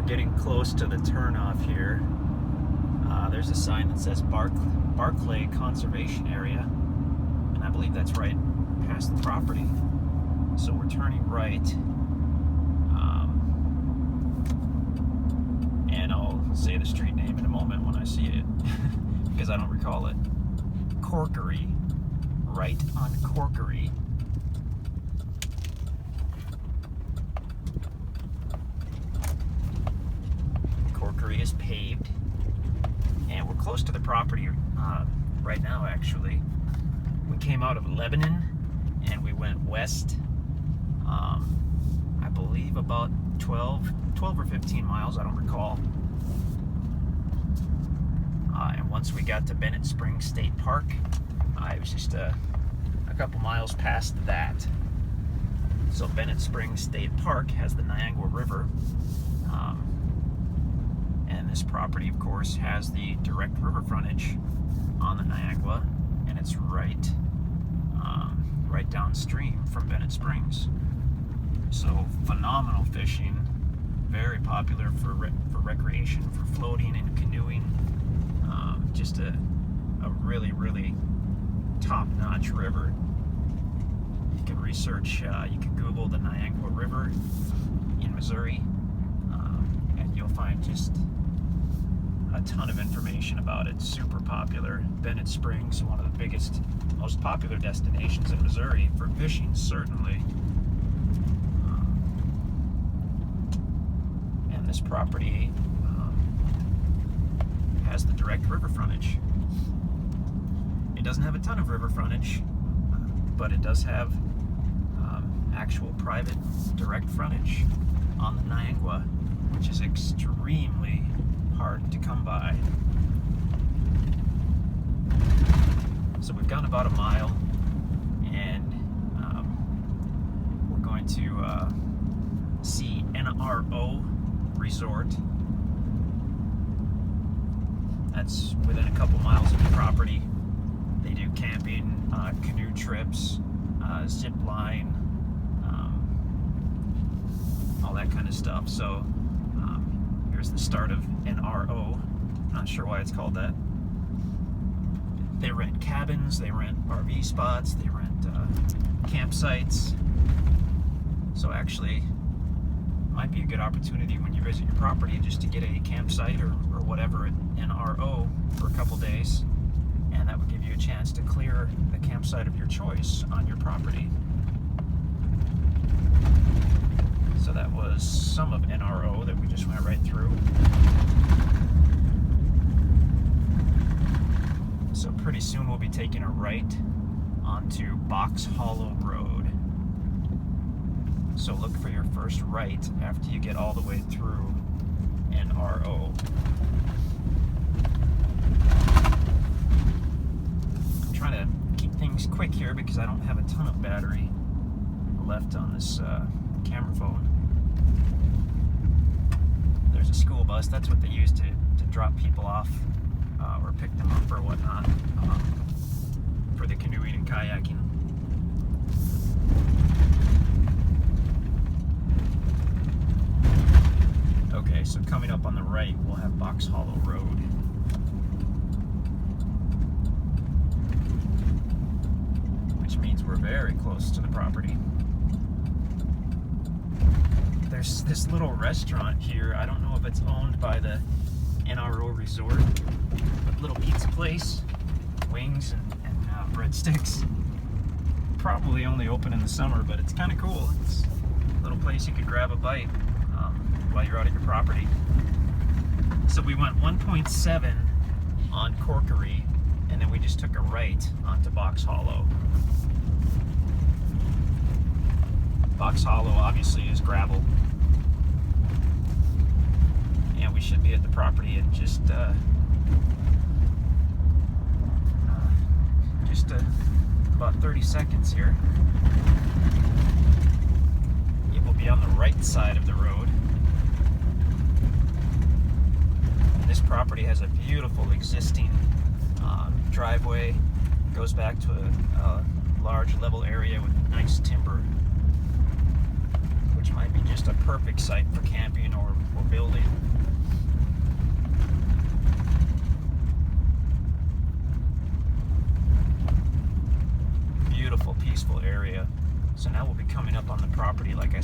Getting close to the turnoff here. There's a sign that says Barclay Conservation Area, and I believe that's right past the property. So we're turning right, and I'll say the street name in a moment when I see it, because I don't recall it. Corkery, right on Corkery. Corkery is paved, and we're close to the property right now. Actually, we came out of Lebanon and we went west, I believe about 12 or 15 miles, I don't recall. And once we got to Bennett Springs State Park, it was just a couple miles past that. So Bennett Springs State Park has the Niangua River, and this property, of course, has the direct river frontage on the Niangua, and it's right downstream from Bennett Springs. So phenomenal fishing, very popular for recreation, for floating and canoeing. Just a really, really top-notch river. You can research, you can Google the Niangua River in Missouri, and you'll find just a ton of information about it. Super popular. Bennett Springs, one of the biggest, most popular destinations in Missouri for fishing, certainly. And this property has the direct river frontage. It doesn't have a ton of river frontage, but it does have actual private direct frontage on the Niangua, which is extremely hard to come by. So we've gone about a mile, and we're going to see NRO Resort. That's within a couple miles of the property. They do camping, canoe trips, zip line, all that kind of stuff. So here's the start of NRO. Not sure why it's called that. They rent cabins, they rent RV spots, they rent campsites. So actually, it might be a good opportunity when you visit your property just to get a campsite or whatever at NRO for a couple days, and that would give you a chance to clear the campsite of your choice on your property. So that was some of NRO that we just went right through. So pretty soon we'll be taking a right onto Box Hollow Road. So look for your first right after you get all the way through NRO. I'm trying to keep things quick here because I don't have a ton of battery left on this camera phone. There's a school bus. That's what they use to drop people off or pick them up or whatnot for the canoeing and kayaking. Okay, so coming up on the right, we'll have Box Hollow Road. Which means we're very close to the property. There's this little restaurant here. I don't know if it's owned by the NRO Resort, but little pizza place, wings and breadsticks. Probably only open in the summer, but it's kind of cool. It's a little place you could grab a bite while you're out at your property. So we went 1.7 on Corkery, and then we just took a right onto Box Hollow. Box Hollow obviously is gravel, and we should be at the property in just about 30 seconds here. It will be on the right side of the road. And this property has a beautiful existing driveway. It goes back to a large level area with nice timber, which might be just a perfect site for camping or building.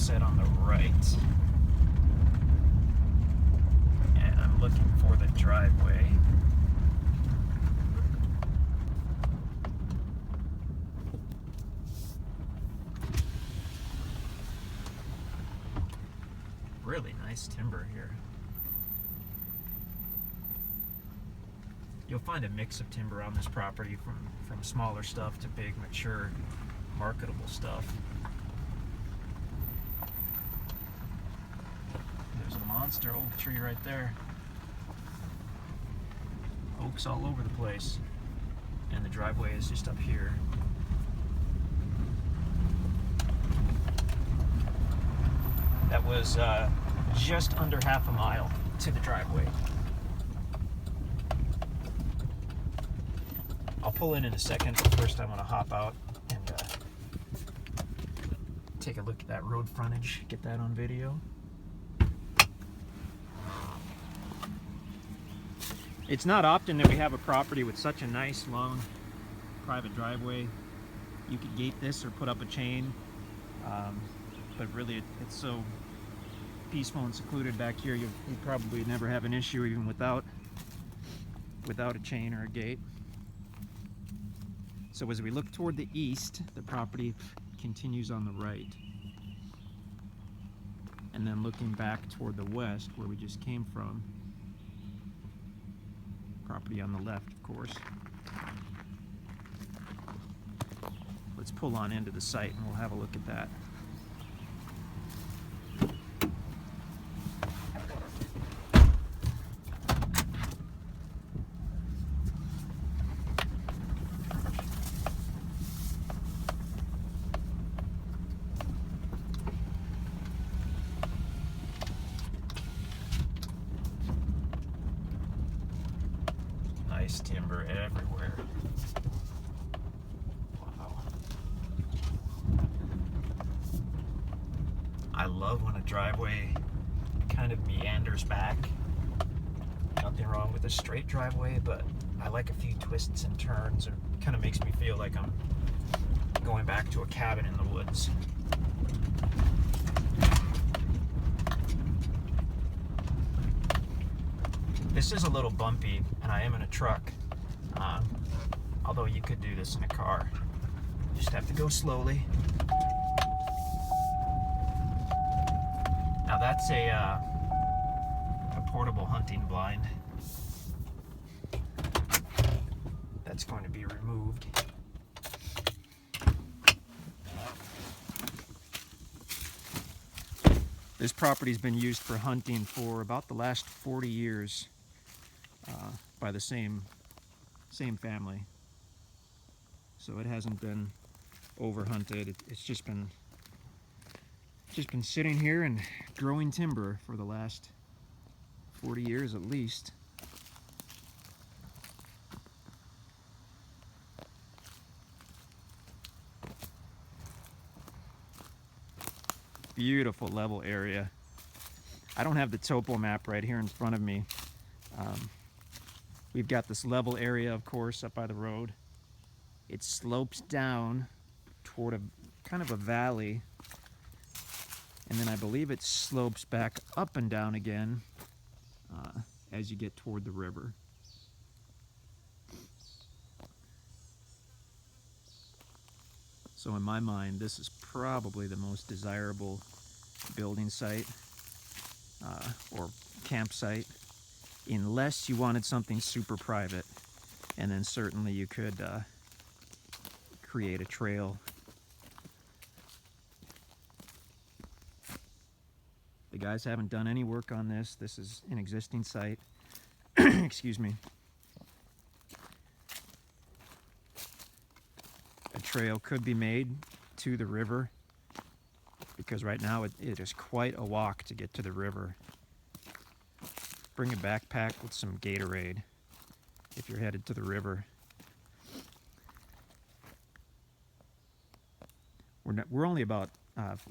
said, on the right. And I'm looking for the driveway. Really nice timber here. You'll find a mix of timber on this property, from smaller stuff to big, mature, marketable stuff. There's a monster oak tree right there. Oaks all over the place. And the driveway is just up here. That was just under half a mile to the driveway. I'll pull in a second, but first I want to hop out and take a look at that road frontage, get that on video. It's not often that we have a property with such a nice, long, private driveway. You could gate this or put up a chain, but really it's so peaceful and secluded back here, you probably never have an issue even without a chain or a gate. So as we look toward the east, the property continues on the right. And then looking back toward the west, where we just came from, property on the left, of course. Let's pull on into the site and we'll have a look at that. Nice timber everywhere. Wow. I love when a driveway kind of meanders back. Nothing wrong with a straight driveway, but I like a few twists and turns. It kind of makes me feel like I'm going back to a cabin in the woods. This is a little bumpy, and I am in a truck, although you could do this in a car. Just have to go slowly. Now that's a portable hunting blind. That's going to be removed. This property's been used for hunting for about the last 40 years. By the same family, so it hasn't been overhunted. It's just been sitting here and growing timber for the last 40 years at least. Beautiful level area. I don't have the topo map right here in front of me. We've got this level area, of course, up by the road. It slopes down toward a kind of a valley, and then I believe it slopes back up and down again as you get toward the river. So in my mind, this is probably the most desirable building site or campsite, unless you wanted something super private, and then certainly you could create a trail. The guys haven't done any work on this. This is an existing site. Excuse me. A trail could be made to the river, because right now it is quite a walk to get to the river. Bring a backpack with some Gatorade if you're headed to the river. We're only about,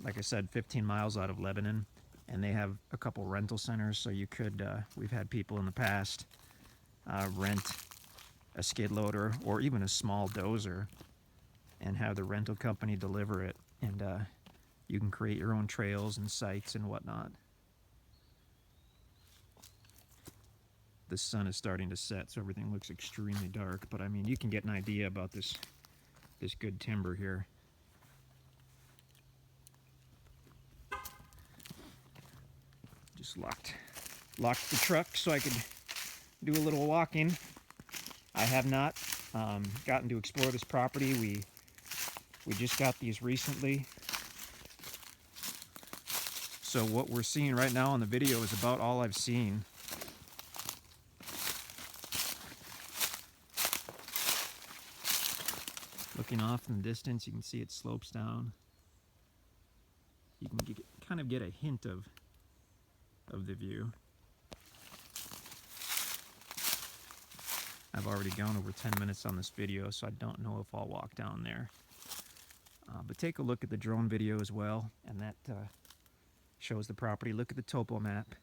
like I said, 15 miles out of Lebanon, and they have a couple rental centers, so you could, we've had people in the past rent a skid loader or even a small dozer and have the rental company deliver it. And You can create your own trails and sites and whatnot. The sun is starting to set, so everything looks extremely dark, but I mean, you can get an idea about this good timber here. Just locked the truck so I could do a little walking. I have not gotten to explore this property. We just got these recently. So what we're seeing right now on the video is about all I've seen. Looking off in the distance, you can see it slopes down. You can kind of get a hint of the view. I've already gone over 10 minutes on this video, so I don't know if I'll walk down there. But take a look at the drone video as well, and that shows the property. Look at the topo map,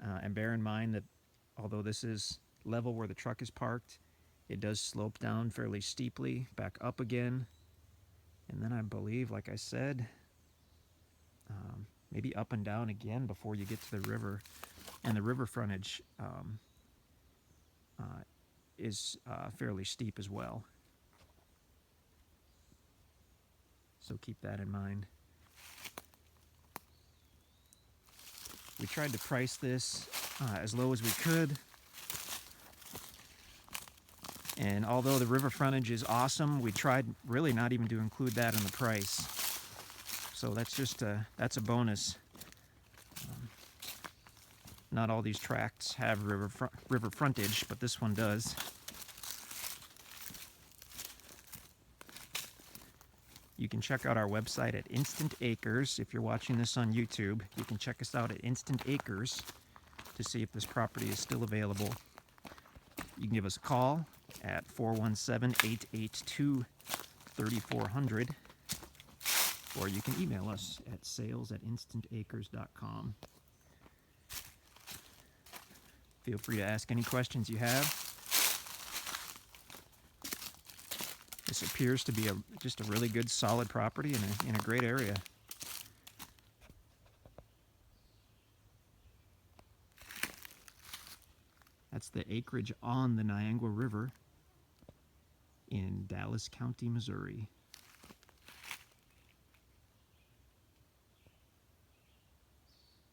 and bear in mind that although this is level where the truck is parked, it does slope down fairly steeply, back up again, and then I believe, like I said, maybe up and down again before you get to the river. And the river frontage is fairly steep as well. So keep that in mind. We tried to price this as low as we could. And although the river frontage is awesome, we tried really not even to include that in the price. So that's just that's a bonus. Not all these tracts have river frontage, but this one does. You can check out our website at InstantAcres. If you're watching this on YouTube, you can check us out at InstantAcres to see if this property is still available. You can give us a call at 417-882-3400, or you can email us at sales@instantacres.com. Feel free to ask any questions you have. This appears to be just a really good, solid property in a great area. That's the acreage on the Niangua River in Dallas County, Missouri.